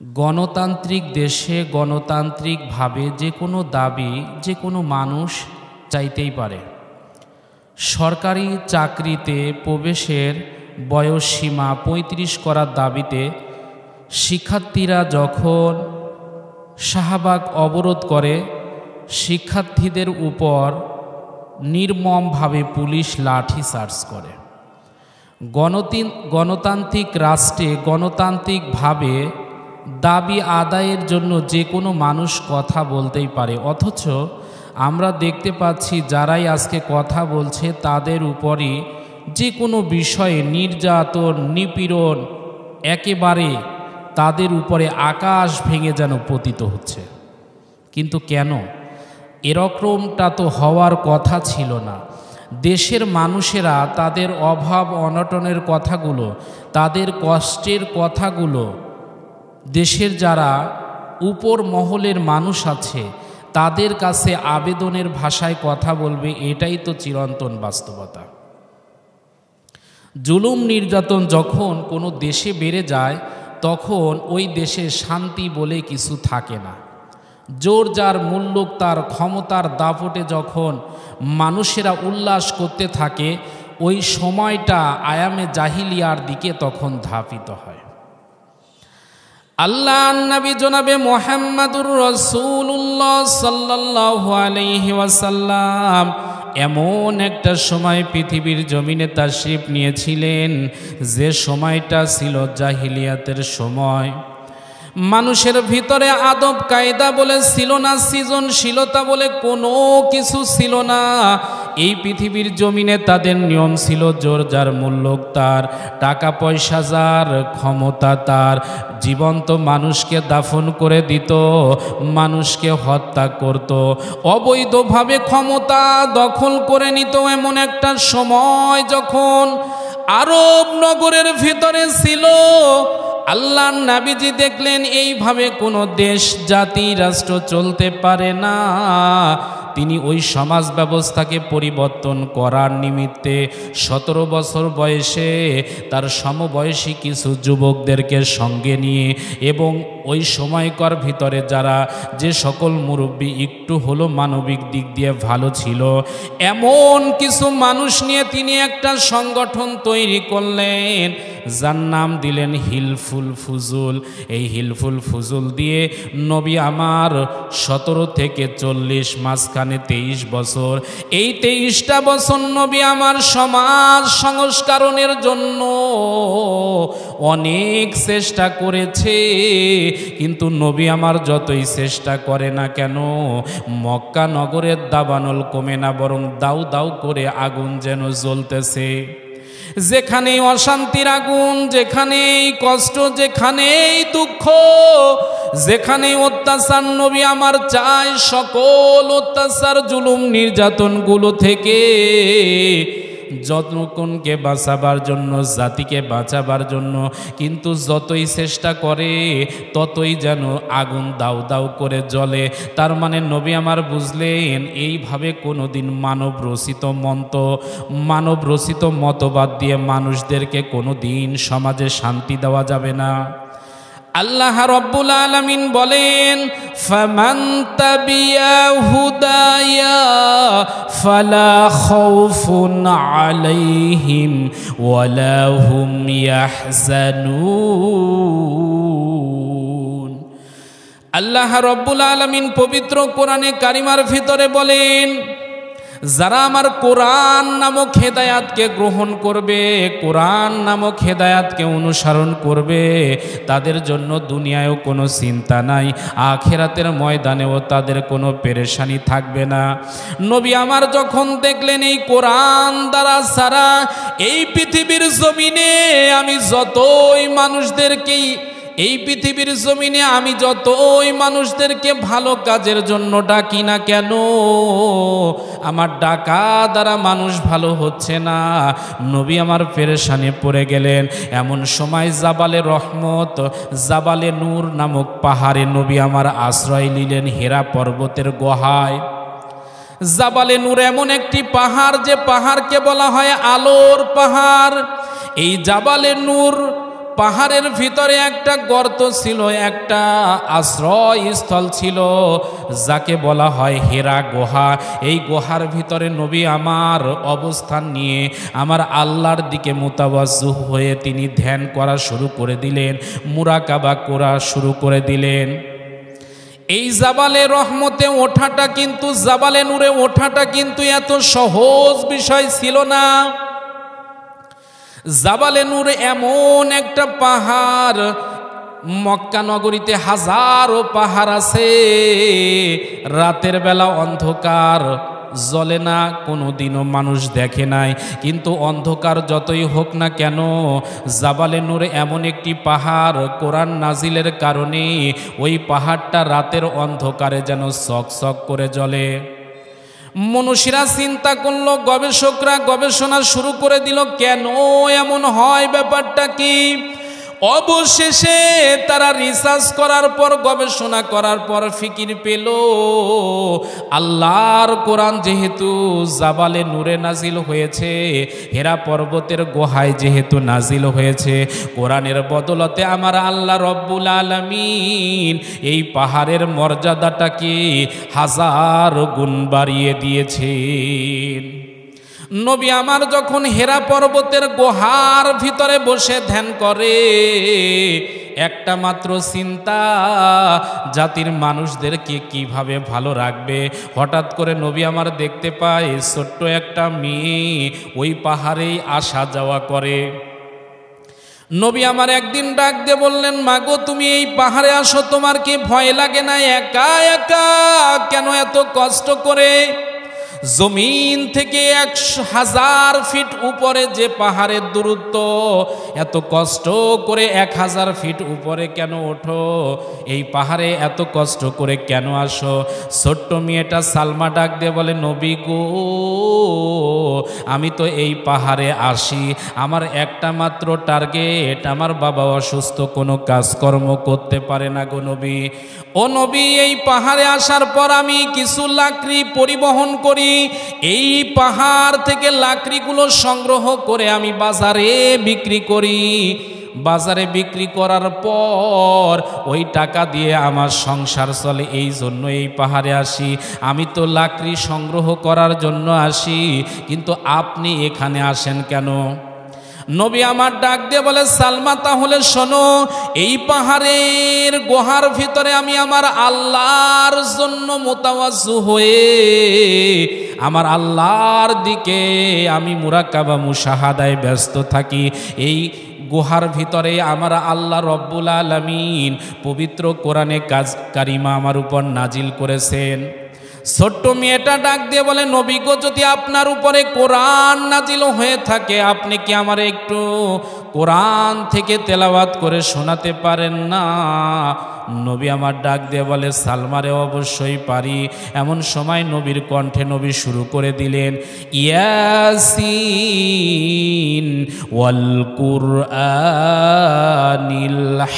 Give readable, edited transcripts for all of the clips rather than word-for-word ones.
গণতান্ত্রিক দেশে গণতান্ত্রিকভাবে যে কোনো দাবি যে কোনো মানুষ চাইতেই পারে। সরকারি চাকরিতে প্রবেশের বয়সসীমা ৩৫ করার দাবিতে শিক্ষার্থীরা যখন শাহবাগ অবরোধ করে, শিক্ষার্থীদের উপর নির্মমভাবে পুলিশ লাঠিচার্জ করে। গণতান্ত্রিক রাষ্ট্রে গণতান্ত্রিকভাবে দাবি আদায়ের জন্য যে কোনো মানুষ কথা বলতেই পারে, অথচ আমরা দেখতে পাচ্ছি যারাই আজকে কথা বলছে তাদের উপরই যে কোনো বিষয়ে নির্যাতন নিপীড়ন একেবারে তাদের উপরে আকাশ ভেঙে যেন পতিত হচ্ছে। কিন্তু কেন? এরকমটা তো হওয়ার কথা ছিল না। দেশের মানুষেরা তাদের অভাব অনটনের কথাগুলো, তাদের কষ্টের কথাগুলো দেশের যারা উপর মহলের মানুষ আছে তাদের কাছে আবেদনের ভাষায় কথা বলবে, এটাই তো চিরন্তন বাস্তবতা। জুলুম নির্যাতন যখন কোনো দেশে বেড়ে যায় তখন ওই দেশে শান্তি বলে কিছু থাকে না। জোর যার মুল্লুক তার ক্ষমতার দাপটে যখন মানুষেরা উল্লাস করতে থাকে, ওই সময়টা আয়ামে জাহিলিয়ার দিকে তখন ধাপিত হয়। আল্লাহ নবী জনাবে মুহাম্মদুর রাসূলুল্লাহ সাল্লাল্লাহু আলাইহি ওয়াসাল্লাম এমন একটা সময় পৃথিবীর জমিনে তাশরিফ নিয়েছিলেন যে সময়টা ছিল জাহিলিয়াতের সময়। মানুষের ভিতরে আদব কায়দা বলে ছিল না, সৃজনশীলতা বলে কোনো কিছু ছিল না। এই পৃথিবীর জমিনে তাদের নিয়ম ছিল জোর যার মুল্লুক তার, টাকা পয়সা যার, ক্ষমতা তার, জীবন্ত মানুষকে দাফন করে দিত, মানুষকে হত্যা করত, অবৈধভাবে ক্ষমতা দখল করে নিত। এমন একটা সময় যখন আরব নগরের ভিতরে ছিল। আল্লাহর নবীজি দেখলেন এইভাবে কোনো দেশ জাতি রাষ্ট্র চলতে পারে না। তিনি ওই সমাজ ব্যবস্থাকে পরিবর্তন করার নিমিত্তে 17 বছর বয়সে তার সমবয়সী কিছু যুবকদেরকে সঙ্গে নিয়ে এবং ওই সময়কার ভিতরে যারা যে সকল মুরব্বী একটু হলো মানবিক দিক দিয়ে ভালো ছিল, এমন কিছু মানুষ নিয়ে তিনি একটা সংগঠন তৈরি করলেন, যার নাম দিলেন হিলফুল ফুজুল। এই হিলফুল ফুজুল দিয়ে নবী আমার 17 থেকে 40 মাঝখানে 23 বছর, এই 23টা বছর নবী আমার সমাজ সংস্করণের জন্য অনেক চেষ্টা করেছে। কিন্তু নবী আমার যতই চেষ্টা করে না কেন, মক্কা নগরের দাবানল কমে না, বরং দাউ দাউ করে আগুন যেন জ্বলতেছে। যেখানে অশান্তির আগুন, যেখানে কষ্ট, যেখানে দুঃখ, যেখানে অত্যাচার, নবী আমার চায় সকল অত্যাচার জুলুম নির্যাতনগুলো থেকে জনগণকে বাঁচাবার জন্য, জাতিকে বাঁচাবার জন্য। কিন্তু যতই চেষ্টা করে ততই যেন আগুন দাউ দাউ করে জ্বলে। তার মানে নবী আমার বুঝলেন এইভাবে কোনোদিন মানব রচিত মতবাদ দিয়ে মানুষদেরকে কোনোদিন সমাজে শান্তি দেওয়া যাবে না। আল্লাহ রাব্বুল আলামিন বলেন, ফামান তাবিয়া হুদায়া ফালা খাউফুন আলাইহিম ওয়ালা হুম ইয়াহজানুন। আল্লাহ রাব্বুল আলামিন পবিত্র কোরআনে কারিমার ভিতরে বলেন, যারা আমার কোরআন নামক হেদায়াতকে গ্রহণ করবে, কোরআন নামক হেদায়াতকে অনুসরণ করবে, তাদের জন্য দুনিয়ায়ও কোনো চিন্তা নাই, আখিরাতের ময়দানেও তাদের কোনো পেরেশানি থাকবে না। নবী আমার যখন দেখলেন এই কোরআন দ্বারা সারা এই পৃথিবীর জমিনে আমি যতই মানুষদেরকে ভালো কাজের জন্য ডাকি না কেন, আমার ডাকা দ্বারা মানুষ ভালো হচ্ছে না। নবী আমার পেরেশানি পড়ে গেলেন। এমন সময় জাবালে রহমত, জাবালে নূর নামক পাহাড়ে নবী আমার আশ্রয় নিলেন, হেরা পর্বতের গুহায়। জাবালে নূর এমন একটি পাহাড় যে পাহাড়কে বলা হয় আলোর পাহাড়। এই জাবালে নূর পাহাড়ের ভিতরে একটা গর্ত ছিল, একটা আশ্রয়স্থল ছিল যাকে বলা হয় হেরা গুহা। এই গুহার ভিতরে নবী আমার অবস্থান নিয়ে আমার আল্লাহর দিকে মুতাওয়াজ্জুহ হয়ে তিনি ধ্যান করা শুরু করে দিলেন, মুরাকাবা করা শুরু করে দিলেন। এই জাবালে রহমতে ওঠাটা কিন্তু, জাবালে নূরে ওঠাটা কিন্তু এত সহজ বিষয় ছিল না। জাবালে নূর এমন একটা পাহাড়, মক্কা নগরীতে হাজারো পাহাড় আছে, রাতের বেলা অন্ধকার, জ্বলে না, কোনোদিনও মানুষ দেখে নাই, কিন্তু অন্ধকার যতই হোক না কেন জাবালে নূর এমন একটি পাহাড়, কোরআন নাজিলের কারণে ওই পাহাড়টা রাতের অন্ধকারে যেন চকচক করে জ্বলে। মনীষীরা চিন্তা করলো, গবেষকরা গবেষণা শুরু করে দিল, কেন এমন হয়, ব্যাপারটা কি? অবশেষে তারা রিসার্চ করার পর, গবেষণা করার পর ফিকির পেল, আল্লাহর কোরআন যেহেতু জাবালে নূরে নাজিল হয়েছে, হেরা পর্বতের গুহায় যেহেতু নাজিল হয়েছে, কোরআনের বদলতে আমার আল্লাহ রব্বুল আলামিন এই পাহাড়ের মর্যাদাটাকে 1000 গুণ বাড়িয়ে দিয়েছেন। নবী আমার যখন হেরা পর্বতের গুহার ভিতরে বসে ধ্যান করে, একটা মাত্র চিন্তা, জাতির মানুষদেরকে কিভাবে ভালো রাখবে। হঠাৎ করে নবী আমার দেখতে পায় ছোট্ট একটা মেয়ে ওই পাহাড়েই আসা যাওয়া করে। নবী আমার একদিন ডাক দিয়ে বললেন, মাগো তুমি এই পাহাড়ে আসো, তোমার কি ভয় লাগে না? একা একা কেন এত কষ্ট করে? জমিন থেকে 1000 ফিট উপরে যে পাহাড়ের দূরত্ব, এত কষ্ট করে 1000 ফিট উপরে কেন ওঠো? এই পাহাড়ে এত কষ্ট করে কেন আসো? ছোট্ট মেয়েটা সালমা ডাক দিয়ে বলে, নবী গো, আমি তো এই পাহাড়ে আসি, আমার একটা মাত্র টার্গেট, আমার বাবা অসুস্থ, কোনো কাজকর্ম করতে পারে না গো নবী। ও নবী, এই পাহাড়ে আসার পর আমি কিছু লাকড়ি পরিবহন করি, এই পাহাড় থেকে লাকড়িগুলো সংগ্রহ করে আমি বাজারে বিক্রি করি, বাজারে বিক্রি করার পর ওই টাকা দিয়ে আমার সংসার চলে, এই জন্য এই পাহাড়ে আসি। আমি তো লাকড়ি সংগ্রহ করার জন্য আসি, কিন্তু আপনি এখানে আসেন কেন? নবী আমার ডাক দিয়ে বলে, সালমা তাহলে শোনো, এই পাহাড়ের গুহার ভিতরে আমি আমার আল্লাহর জন্য মুতাওয়াজ্জুহ হয়ে আমার আল্লাহর দিকে আমি মুরাকাবা মুশাহাদায় ব্যস্ত থাকি। এই গুহার ভিতরে আমার আল্লাহ রব্বুল আলামিন পবিত্র কোরআনে কারিমা আমার উপর নাজিল করেছেন। ছোট্ট মেয়েটা ডাক দিয়ে বলে, নবী গো, যদি আপনার উপরে কোরআন নাজিল হয়ে থাকে, আপনি কি আমার একটু কোরআন থেকে তেলাওয়াত করে শোনাতে পারেন না? নবী আমার ডাক দিয়ে বলে, সালমারে অবশ্যই পারি। এমন সময় নবীর কণ্ঠে নবী শুরু করে দিলেন, ইয়াসিন ওয়াল কুরআনিল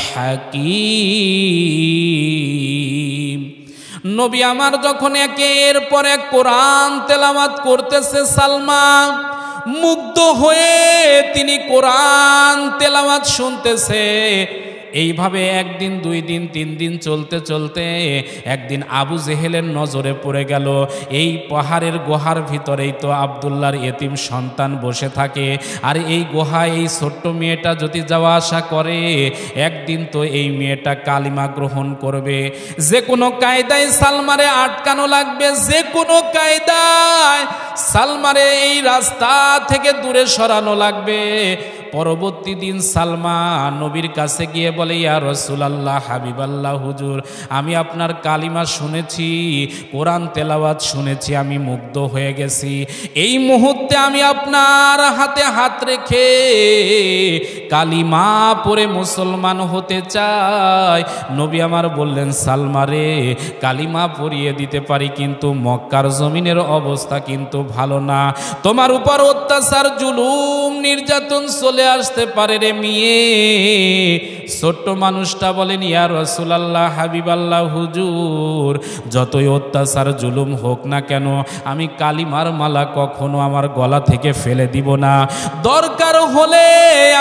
হাকীম। নবী আমার যখন একের পর এক কোরআন তেলাওয়াত করতেছে, সালমা মুগ্ধ হয়ে তিনি কোরআন তেলাওয়াত শুনতেছে। এইভাবে একদিন, 2 দিন, 3 দিন চলতে চলতে একদিন আবু জেহেলের নজরে পড়ে গেল। এই পাহাড়ের গুহার ভিতরেই তো আব্দুল্লাহর এতিম সন্তান বসে থাকে, আর এই গুহায় এই ছোট্ট মেয়েটা যদি যাওয়া আসা করে, একদিন তো এই মেয়েটা কালিমা গ্রহণ করবে। যে কোনো কায়দায় সালমারে আটকানো লাগবে, যে কোনো কায়দায় সালমারে এই রাস্তা থেকে দূরে সরানো লাগবে। পরবর্তী দিন সালমা নবীর কাছে গিয়ে বলে, ইয়া রাসূলুল্লাহ, হাবিবাল্লাহ হুজুর, আমি আপনার কালিমা শুনেছি, কোরআন তেলাওয়াত শুনেছি, আমি মুগ্ধ হয়ে গেছি। এই মুহূর্তে আমি আপনার হাতে হাত রেখে কালিমা পড়ে মুসলমান হতে চাই। নবী আমার বললেন, সালমা রে, কালিমা পড়িয়ে দিতে পারি, কিন্তু মক্কার জমিনের অবস্থা কিন্তু ভালো না, তোমার উপর অত্যাচার, জুলুম, নির্যাতন চলে আসতে পারে রে মেয়ে। ছোট্ট মানুষটা বলেন, ইয়া রাসূলুল্লাহ, হাবিবাল্লাহ হুজুর, যতই অত্যাচার জুলুম হোক না কেন আমি কালিমার মালা কখনো আমার গলা থেকে ফেলে দিব না। দরকার হলে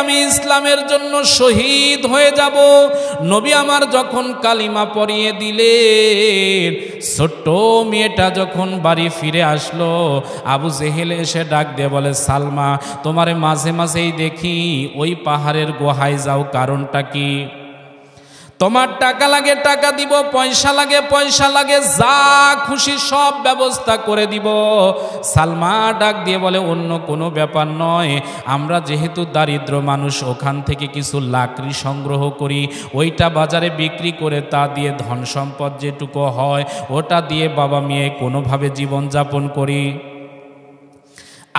আমি ইসলামের জন্য শহীদ হয়ে যাব। নবী আমার যখন কালিমা পরিয়ে দিলেন, ছোট্ট মেয়েটা যখন বাড়ি ফিরে আসলো, আবু জেহেল এসে ডাক দিয়ে বলে, সালমা, তোমারে মাঝে মাঝেই দেখি ওই পাহাড়ের গুহায় যাও, কারণটা কি? তোমার টাকা লাগে টাকা দিব, পয়সা লাগে পয়সা লাগে, যা খুশি সব ব্যবস্থা করে দিব। সালমা ডাক দিয়ে বলে, অন্য কোনো ব্যাপার নয়, আমরা যেহেতু দারিদ্র মানুষ, ওখান থেকে কিছু লাকড়ি সংগ্রহ করি, ওইটা বাজারে বিক্রি করে তা দিয়ে ধন সম্পদ যেটুকু হয় ওটা দিয়ে বাবা মেয়ে কোনোভাবে জীবনযাপন করি।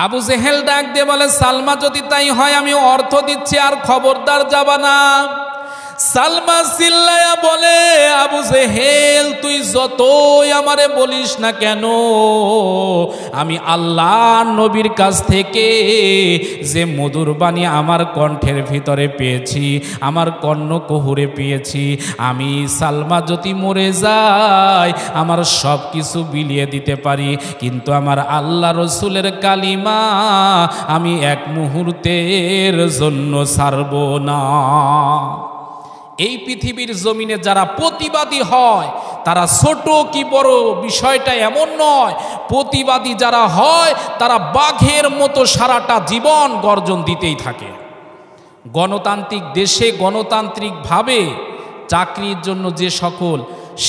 আবু জেহেল ডাক দিয়ে বলে, সালমা, যদি তাই হয় আমি অর্থ দিচ্ছি, আর খবরদার যাবা না। সালমা চিল্লায়া বলে, আবু জেহেল, তুই যতই আমারে বলিস না কেন, আমি আল্লাহর নবীর কাছ থেকে যে মধুর বাণী আমার কণ্ঠের ভিতরে পেয়েছি, আমার কর্ণকুহরে পেয়েছি, আমি সালমা যদি মরে যাই আমার সব কিছু বিলিয়ে দিতে পারি, কিন্তু আমার আল্লাহ রসুলের কালিমা আমি এক মুহূর্তের জন্য ছাড়ব না। এই পৃথিবীর জমিনে যারা প্রতিবাদী হয় তারা ছোট কি বড় বিষয়টা এমন নয়, প্রতিবাদী যারা হয় তারা বাঘের মতো সারাটা জীবন গর্জন দিতেই থাকে। গণতান্ত্রিক দেশে গণতান্ত্রিকভাবে চাকরির জন্য যে সকল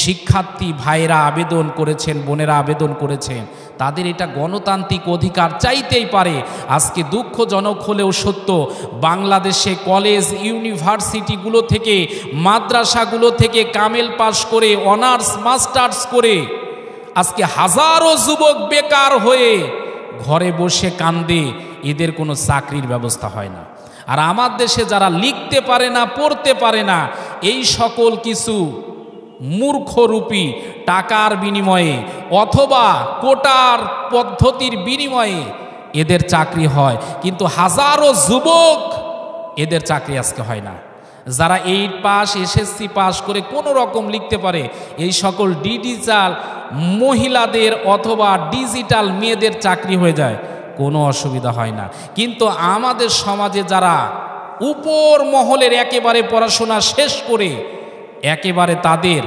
শিক্ষার্থী ভাইরা আবেদন করেছেন, বোনেরা আবেদন করেছেন, তাদের এটা গণতান্ত্রিক অধিকার চাইতেই পারে। আজকে দুঃখজনক হলেও সত্য, বাংলাদেশে কলেজ ইউনিভার্সিটিগুলো থেকে, মাদ্রাসাগুলো থেকে কামেল পাশ করে, অনার্স মাস্টার্স করে আজকে হাজারো যুবক বেকার হয়ে ঘরে বসে কান্দে, এদের কোনো চাকরির ব্যবস্থা হয় না। আর আমার দেশে যারা লিখতে পারে না, পড়তে পারে না, এই সকল কিছু মূর্খরূপী টাকার বিনিময়ে অথবা কোটার পদ্ধতির বিনিময়ে এদের চাকরি হয়, কিন্তু হাজারো যুবক এদের চাকরি আজকে হয় না। যারা 8 পাস এসএসসি পাস করে কোনো রকম লিখতে পারে, এই সকল ডিজিটাল মহিলাদের অথবা ডিজিটাল মেয়েদের চাকরি হয়ে যায়, কোনো অসুবিধা হয় না। কিন্তু আমাদের সমাজে যারা উপর মহলের একেবারে পড়াশোনা শেষ করে একেবারে তাদের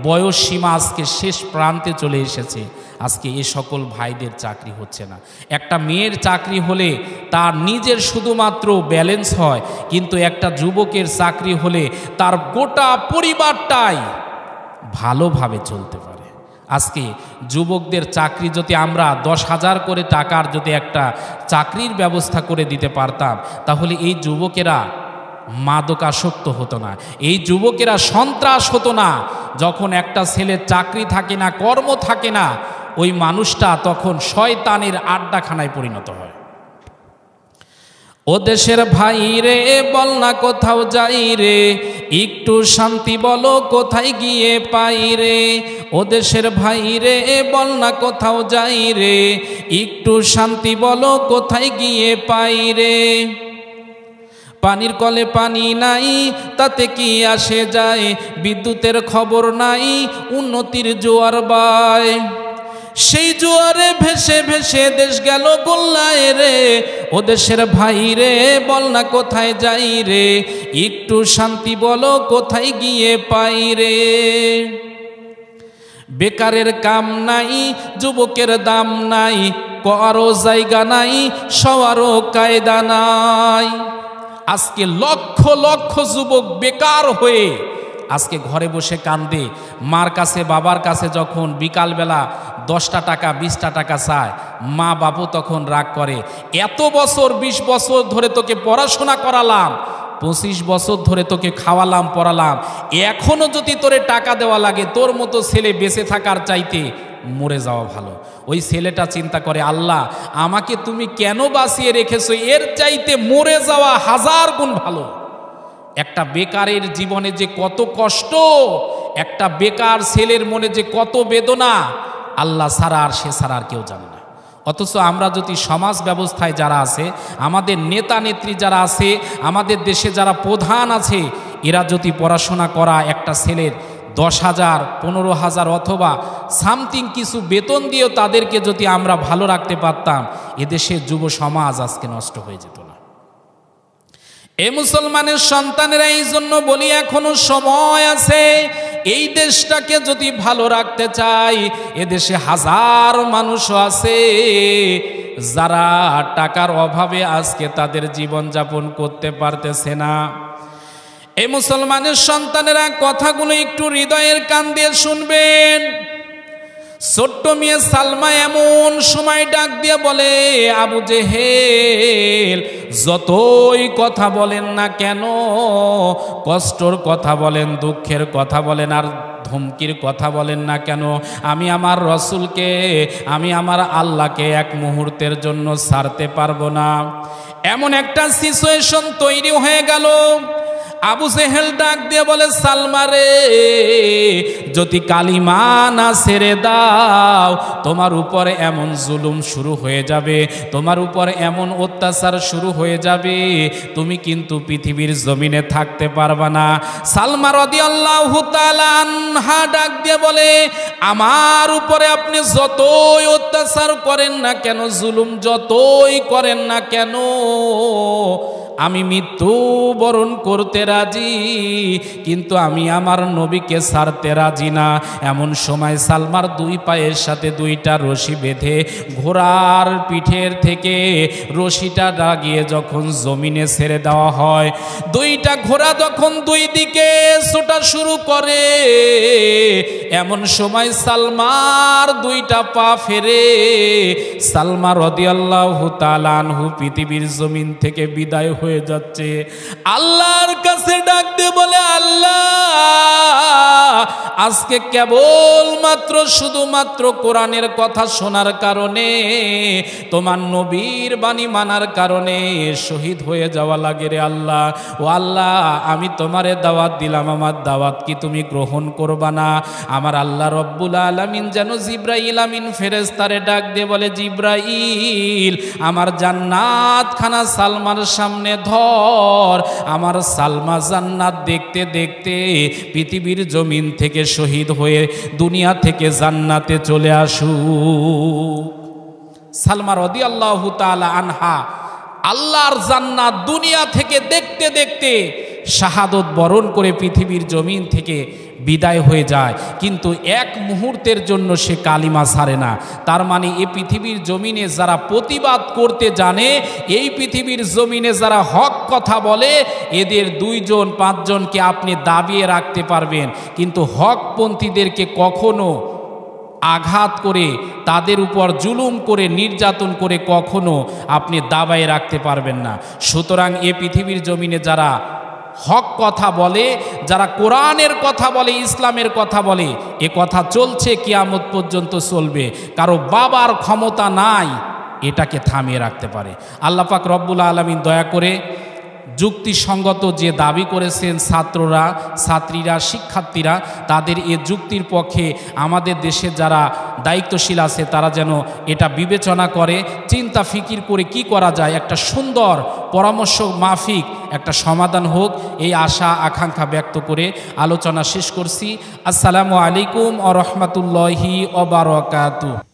বয়স সীমা আজকে শেষ প্রান্তে চলে এসেছে, আজকে এ সকল ভাইদের চাকরি হচ্ছে না। একটা মেয়ের চাকরি হলে তার নিজের শুধুমাত্র ব্যালেন্স হয়, কিন্তু একটা যুবকের চাকরি হলে তার গোটা পরিবারটাই ভালোভাবে চলতে পারে। আজকে যুবকদের চাকরি যদি আমরা 10,000 করে টাকার যদি একটা চাকরির ব্যবস্থা করে দিতে পারতাম, তাহলে এই যুবকেরা মাদকাসক্ত হতো না, এই যুবকেরা সন্ত্রাস হতো না। যখন একটা ছেলের চাকরি থাকে না, কর্ম থাকে না, ওই মানুষটা তখন শয়তানের আড্ডাখানায় পরিণত হয়। ও দেশের ভাই রে, বল না কোথাও যাই রে, একটু শান্তি বলো কোথায় গিয়ে পাই রে। ও দেশের ভাই রে, বল না কোথাও যাই রে, একটু শান্তি বলো কোথায় গিয়ে পাই রে। পানির কলে পানি নাই, তাতে কি আসে যায়, বিদ্যুতের খবর নাই, উন্নতির জোয়ার বায়। সেই জোয়ারে ভেসে ভেসে দেশ গেল গোল্লায় রে। ও দেশের ভাই রে, বল না কোথায় যাই রে, একটু শান্তি বলো কোথায় গিয়ে পাই রে। বেকারের কাম নাই, যুবকের দাম নাই, কারো জায়গা নাই, সবারও কায়দা নাই। আজকে লক্ষ লক্ষ যুবক বেকার হয়ে আজকে ঘরে বসে কান্দে। মার কাছে বাবার কাছে যখন বিকালবেলা 10টা টাকা 20টা টাকা চায়, মা বাবু তখন রাগ করে, এত বছর 20 বছর ধরে তোকে পড়াশোনা করালাম, 25 বছর ধরে তোকে খাওয়ালাম পড়ালাম, এখনো যদি তোরে টাকা দেওয়া লাগে, তোর মতো ছেলে বেঁচে থাকার চাইতে মরে যাওয়া ভালো। ওই ছেলেটা চিন্তা করে, আল্লাহ আমাকে তুমি কেন বাঁচিয়ে রেখেছো, এর চাইতে মরে যাওয়া 1000 গুণ ভালো। একটা বেকারের জীবনে যে কত কষ্ট, একটা বেকার ছেলের মনে যে কত বেদনা, আল্লাহ ছাড়া আর সে ছাড়া আর কেউ জানে না। অথচ আমরা যদি সমাজ ব্যবস্থায় যারা আছে, আমাদের নেতা নেত্রী যারা আছে, আমাদের দেশে যারা প্রধান আছে, এরা যদি পড়াশোনা করা একটা ছেলের 10,000, 15,000 অথবা সামথিং কিছু বেতন দিয়েও তাদেরকে যদি আমরা ভালো রাখতে পারতাম, এদেশের যুব সমাজ আজকে নষ্ট হয়ে যেত না। এ মুসলমানের সন্তানেরা, এই জন্য বলি এখনো সময় আছে। এই দেশটাকে যদি ভালো রাখতে চাই, এদেশে হাজার মানুষও আছে যারা টাকার অভাবে আজকে তাদের জীবন যাপন করতে পারতেছে না। এই মুসলমানের সন্তানেরা, কথাগুলো একটু হৃদয়ের কান দিয়ে শুনবেন। ছোট্ট মেয়ে সালমা এমন সময় ডাক দিয়ে বলে, আবু জেহেল যতই কথা বলেন না কেন, কষ্টর কথা বলেন, দুঃখের কথা বলেন, আর ধমকির কথা বলেন না কেন, আমি আমার রসুলকে, আমি আমার আল্লাহকে এক মুহূর্তের জন্য ছাড়তে পারবো না। এমন একটা সিচুয়েশন তৈরি হয়ে গেল। আবু জেহেল ডাক দিয়ে বলে, সালমা রে, যদি কালিমা না ছেড়ে দাও, তোমার উপরে এমন জুলুম শুরু হয়ে যাবে, তোমার উপর এমন অত্যাচার শুরু হয়ে যাবে, তুমি কিন্তু পৃথিবীর জমিনে থাকতে পারবা না। সালমা রাদিয়াল্লাহু তাআলা আনহা ডাক দিয়ে বলে, আমার উপরে আপনি যতই অত্যাচার করেন না কেন, জুলুম যতই করেন না কেন, আমি মৃত্যু বরণ করতে রাজি, কিন্তু আমি আমার নবীকে ছাড়তে রাজি না। এমন সময় সালমার দুই পায়ের সাথে দুইটা রশি বেঁধে ঘোড়ার পিঠের থেকে রশিটা লাগিয়ে যখন জমিনে ছেড়ে দেওয়া হয়, দুইটা ঘোড়া যখন দুই দিকে ছোটা শুরু করে, এমন সময় সালমার দুইটা পা ফেরে সালমা রাদিয়াল্লাহু তাআলা আনহু পৃথিবীর জমিন থেকে বিদায় হয়ে যাচ্ছে। আল্লাহর কাছে ডাক দিয়ে বলে, আল্লাহ, আজকে কেবল মাত্র শুধুমাত্র কোরআনের কথা শোনার কারণে, তোমার নবীর বাণী মানার কারণে শহীদ হয়ে যাওয়া লাগে রে আল্লাহ। ও আল্লাহ, আমি তোমারে দাওয়াত দিলাম, আমার দাওয়াত কি তুমি গ্রহণ করবা না? আমার আল্লাহ রব্বুল আলামিন যেন জিব্রাইল আমিন ফেরেশতারে ডাক দিয়ে বলে, জিব্রাইল, আমার জান্নাত খানা সালমার সামনে ধর, আমার সালমা জান্নাত দেখতে দেখতে পৃথিবীর জমিন থেকে শহীদ হয়ে দুনিয়া থেকে জান্নাতে চলে আসুক। সালমা রাদিয়াল্লাহু তাআলা আনহা আল্লাহর জান্নাত দুনিয়া থেকে দেখতে দেখতে শাহাদত বরণ করে পৃথিবীর জমিন থেকে বিদায় হয়ে যায়, কিন্তু এক মুহূর্তের জন্য সে কালিমা ছাড়ে না। তার মানে এই পৃথিবীর জমিনে যারা প্রতিবাদ করতে জানে, এই পৃথিবীর জমিনে যারা হক কথা বলে, এদের 2-5 জনকে আপনি দাবিয়ে রাখতে পারবেন, কিন্তু হকপন্থীদেরকে কখনো আঘাত করে, তাদের উপর জুলুম করে, নির্যাতন করে কখনো আপনি দাবায় রাখতে পারবেন না। সুতরাং এ পৃথিবীর জমিনে যারা হক কথা বলে, যারা কোরআনের কথা বলে, ইসলামের কথা বলে, এ কথা চলছে, কিয়ামত পর্যন্ত চলবে। কারো বাবার ক্ষমতা নাই এটাকে থামিয়ে রাখতে পারে। আল্লাহ পাক রব্বুল আলামিন দয়া করে যুক্তিসঙ্গত যে দাবি করেছেন ছাত্ররা, ছাত্রীরা, শিক্ষার্থীরা, তাদের এ যুক্তির পক্ষে আমাদের দেশে যারা দায়িত্বশীল আছে তারা যেন এটা বিবেচনা করে, চিন্তা ফিকির করে কি করা যায়, একটা সুন্দর পরামর্শ মাফিক একটা সমাধান হোক, এই আশা আকাঙ্ক্ষা ব্যক্ত করে আলোচনা শেষ করছি। আসসালামু আলাইকুম ওয়া রাহমাতুল্লাহি ওয়া বারাকাতুহু।